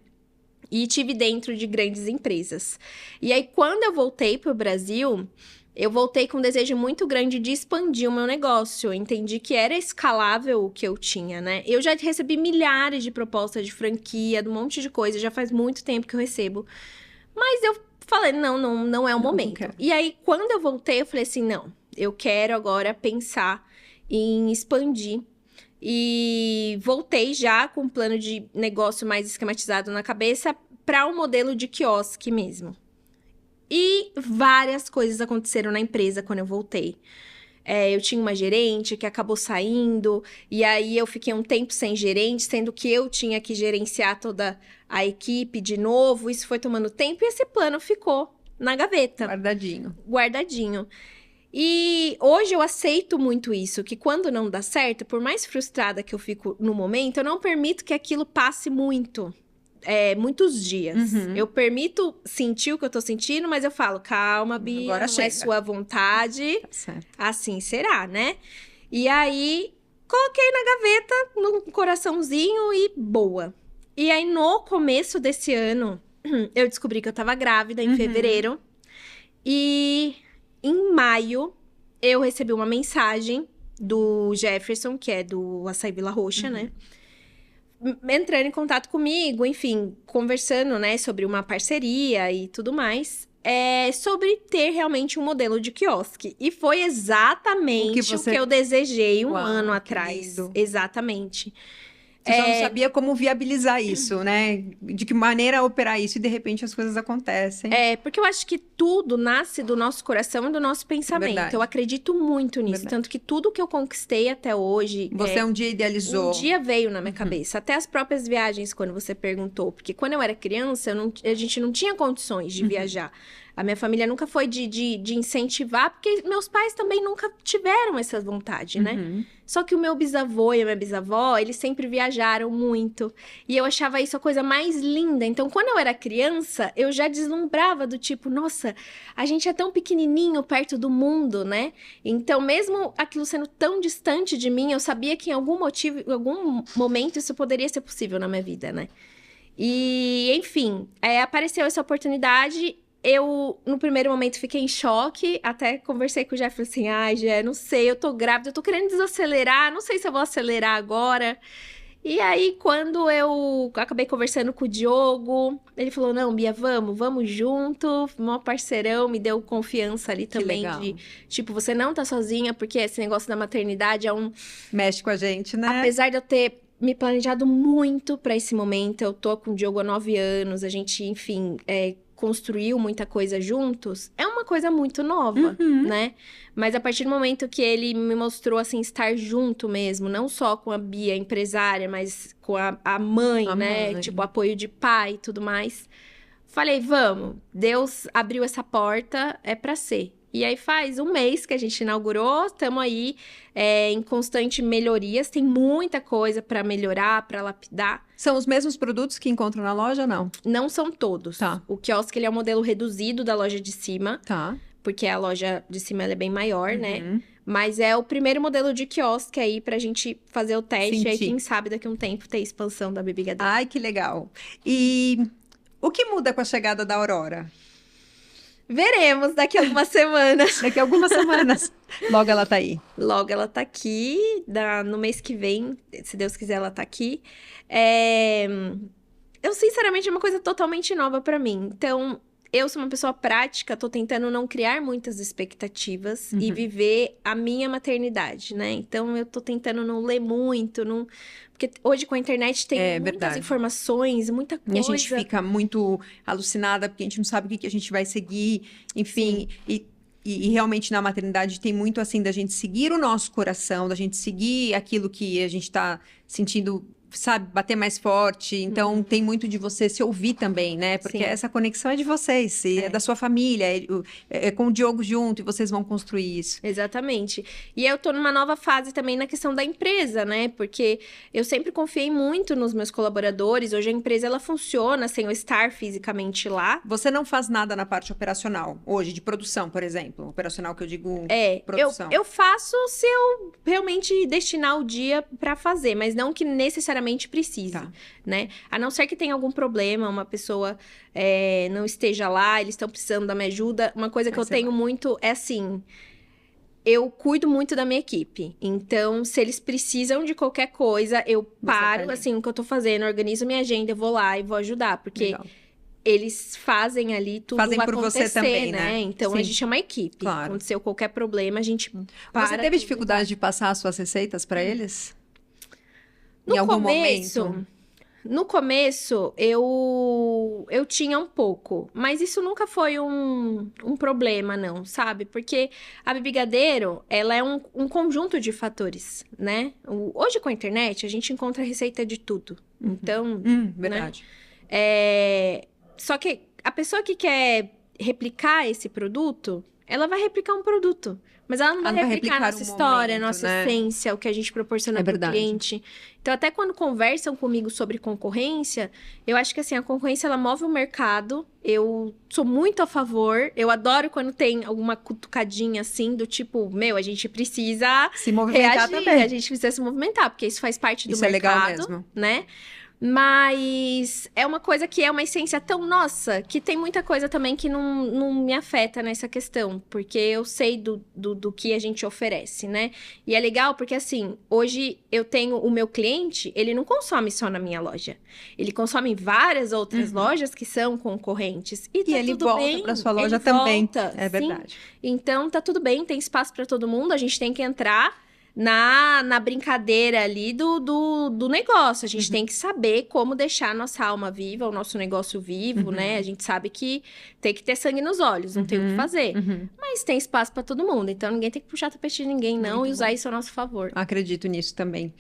E tive dentro de grandes empresas. E aí, quando eu voltei para o Brasil, eu voltei com um desejo muito grande de expandir o meu negócio. Eu entendi que era escalável o que eu tinha, né? Eu já recebi milhares de propostas de franquia, de um monte de coisa. Já faz muito tempo que eu recebo. Mas eu falei, não é o momento. quero. E aí, quando eu voltei, eu falei assim, não, eu quero agora pensar em expandir. E voltei já com um plano de negócio mais esquematizado na cabeça para um modelo de quiosque mesmo. E várias coisas aconteceram na empresa quando eu voltei. Eu tinha uma gerente que acabou saindo, e aí eu fiquei um tempo sem gerente, sendo que eu tinha que gerenciar toda a equipe de novo. Isso foi tomando tempo e esse plano ficou na gaveta, guardadinho. E hoje eu aceito muito isso, que quando não dá certo, por mais frustrada que eu fico no momento, eu não permito que aquilo passe muitos dias. Eu permito sentir o que eu tô sentindo, mas eu falo, calma, Bia, Agora não chega. é sua vontade, Tá certo. assim será, né? E aí, coloquei na gaveta, no coraçãozinho e boa. E aí, no começo desse ano, eu descobri que eu tava grávida em fevereiro. E em maio, eu recebi uma mensagem do Jefferson, que é do Açaí Vila Roxa, né? Entrando em contato comigo, enfim, conversando, né, sobre uma parceria e tudo mais, sobre ter realmente um modelo de quiosque. E foi exatamente o que eu desejei um ano que atrás. lindo. Exatamente. Você só não sabia como viabilizar isso, né? De que maneira operar isso e de repente as coisas acontecem. Porque eu acho que tudo nasce do nosso coração e do nosso pensamento. Verdade. Eu acredito muito nisso. Verdade. Tanto que tudo que eu conquistei até hoje... Você um dia idealizou. Um dia veio na minha cabeça. Até as próprias viagens, quando você perguntou. Porque quando eu era criança, a gente não tinha condições de viajar. A minha família nunca foi de incentivar, porque meus pais também nunca tiveram essa vontade, né? Só que o meu bisavô e a minha bisavó, eles sempre viajaram muito. E eu achava isso a coisa mais linda. Então, quando eu era criança, eu já deslumbrava do tipo, nossa, a gente é tão pequenininho perto do mundo, né? Então, mesmo aquilo sendo tão distante de mim, eu sabia que em algum momento isso poderia ser possível na minha vida, né? E, enfim, apareceu essa oportunidade. Eu, no primeiro momento, fiquei em choque. Até conversei com o Jeff, falei assim, ai, Jé, não sei, eu tô grávida, eu tô querendo desacelerar, não sei se eu vou acelerar agora. E aí, quando eu acabei conversando com o Diogo, ele falou, não, Bia, vamos junto, mó parceirão, me deu confiança ali também legal. de, tipo, você não tá sozinha, porque esse negócio da maternidade é um... Mexe com a gente, né? Apesar de eu ter me planejado muito pra esse momento, eu tô com o Diogo há 9 anos, a gente, enfim, construiu muita coisa juntos, é uma coisa muito nova, né? Mas a partir do momento que ele me mostrou, assim, estar junto mesmo, não só com a Bia, empresária, mas com a mãe, né? mãe. Tipo, apoio de pai e tudo mais. Falei, vamos, Deus abriu essa porta, é pra ser. E aí faz 1 mês que a gente inaugurou, estamos aí em constante melhorias, tem muita coisa pra melhorar, pra lapidar. São os mesmos produtos que encontram na loja ou não? Não são todos. Tá. O quiosque, ele é o modelo reduzido da loja de cima, Tá. porque a loja de cima ela é bem maior, né? Uhum. Mas é o primeiro modelo de quiosque aí pra gente fazer o teste. E aí, Sentir. quem sabe, daqui a um tempo ter expansão da Baby Gader. Ai, que legal. E o que muda com a chegada da Aurora? Veremos daqui a algumas semanas. Daqui a algumas semanas. Logo ela tá aí. Logo ela tá aqui, no mês que vem, se Deus quiser, ela tá aqui. Eu, sinceramente, é uma coisa totalmente nova pra mim. Então, eu sou uma pessoa prática, tô tentando não criar muitas expectativas e viver a minha maternidade, né? Então, eu tô tentando não ler muito, não... Porque hoje com a internet tem muitas verdade. informações, muita E coisa. a gente fica muito alucinada porque a gente não sabe o que a gente vai seguir. Enfim, e realmente na maternidade tem muito assim da gente seguir o nosso coração, da gente seguir aquilo que a gente tá sentindo, sabe, bater mais forte. Então tem muito de você se ouvir também, né? Porque Sim. essa conexão é de vocês, é da sua família, é com o Diogo junto e vocês vão construir isso. Exatamente. E eu tô numa nova fase também na questão da empresa, né? Porque eu sempre confiei muito nos meus colaboradores. Hoje a empresa, ela funciona sem eu estar fisicamente lá. Você não faz nada na parte operacional, hoje, de produção, por exemplo. Operacional que eu digo Eu produção. faço se eu realmente destinar o dia pra fazer, mas não que necessariamente precise, Tá. né? A não ser que tenha algum problema, uma pessoa não esteja lá, eles estão precisando da minha ajuda. Uma coisa que Aí eu você tenho muito é assim... Eu cuido muito da minha equipe. Então, se eles precisam de qualquer coisa, eu tá paro, ali. assim, o que eu tô fazendo, organizo minha agenda, eu vou lá e vou ajudar. Porque Legal. eles fazem ali tudo Fazem por acontecer, você também, né? Então, Sim. a gente é uma equipe. Claro. Aconteceu qualquer problema, a gente para. Você teve tudo. dificuldade de passar as suas receitas para eles? No em algum começo, momento? No começo, eu tinha um pouco, mas isso nunca foi um problema, não, sabe? Porque a Bibigadeiro, ela é um conjunto de fatores, né? Hoje, com a internet, a gente encontra receita de tudo. Então, Verdade. só que a pessoa que quer replicar esse produto, ela vai replicar um produto. Mas ela não vai replicar a nossa um história, a momento, nossa né? essência, o que a gente proporciona É para o verdade. cliente. Então, até quando conversam comigo sobre concorrência, eu acho que assim, a concorrência, ela move o mercado. Eu sou muito a favor. Eu adoro quando tem alguma cutucadinha assim, do tipo, a gente precisa Se movimentar reagir, também. a gente precisa se movimentar, porque isso faz parte do Isso é legal mercado, mesmo. né? Mas é uma coisa que é uma essência tão nossa, que tem muita coisa também que não me afeta nessa questão, porque eu sei do que a gente oferece, né? E é legal porque, assim, hoje eu tenho o meu cliente, ele não consome só na minha loja. Ele consome em várias outras lojas que são concorrentes. E, E tá ele tudo volta bem, para sua loja ele também. volta, É sim. verdade. Então, tá tudo bem, tem espaço pra todo mundo, a gente tem que entrar na brincadeira ali do negócio. A gente tem que saber como deixar a nossa alma viva, o nosso negócio vivo, né? A gente sabe que tem que ter sangue nos olhos, não tem o que fazer. Mas tem espaço pra todo mundo, então ninguém tem que puxar tapete de ninguém, não, e usar isso a nosso favor. Acredito nisso também.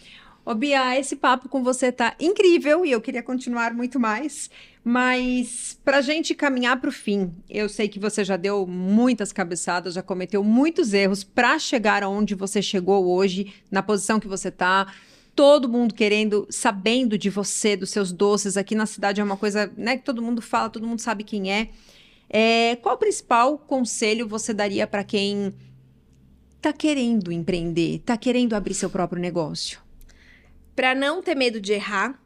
Ô, Bia, esse papo com você tá incrível e eu queria continuar muito mais, mas pra gente caminhar pro fim, eu sei que você já deu muitas cabeçadas, já cometeu muitos erros pra chegar aonde você chegou hoje, na posição que você tá. Todo mundo querendo, sabendo de você, dos seus doces. Aqui na cidade é uma coisa, né, que todo mundo fala, todo mundo sabe quem é. Qual o principal conselho você daria pra quem tá querendo empreender, tá querendo abrir seu próprio negócio? Pra não ter medo de errar,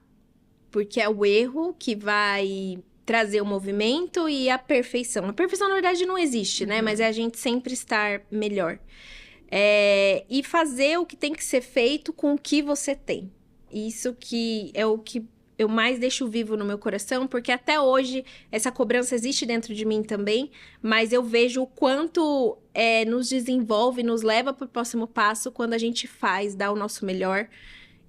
porque é o erro que vai trazer o movimento e a perfeição. A perfeição, na verdade, não existe, né? Mas é a gente sempre estar melhor. E fazer o que tem que ser feito com o que você tem. Isso que é o que eu mais deixo vivo no meu coração, porque até hoje essa cobrança existe dentro de mim também, mas eu vejo o quanto nos desenvolve, nos leva para o próximo passo quando a gente faz, dá o nosso melhor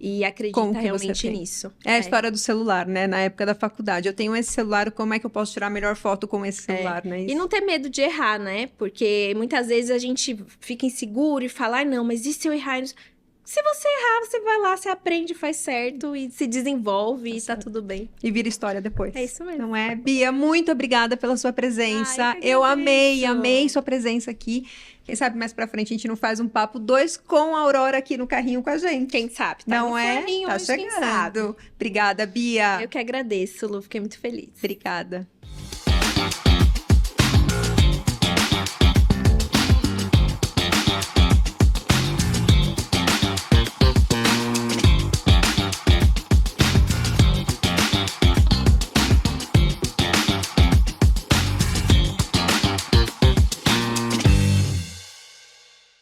e Com acredita o que você realmente tem. nisso. É a história do celular, né? Na época da faculdade. Eu tenho esse celular, como é que eu posso tirar a melhor foto com esse celular, né? E não ter medo de errar, né? Porque muitas vezes a gente fica inseguro e fala, ah, não, mas e se eu errar? Se você errar, você vai lá, você aprende, faz certo e se desenvolve e tá tudo bem. E vira história depois. É isso mesmo. Não é? Bia, muito obrigada pela sua presença. Ai, que Eu agradeço. amei sua presença aqui. Quem sabe mais pra frente a gente não faz um papo 2 com a Aurora aqui no carrinho com a gente. Quem sabe? Tá Não no é? forninho Tá hoje, quem sabe? chegando. Obrigada, Bia. Eu que agradeço, Lu. Fiquei muito feliz. Obrigada.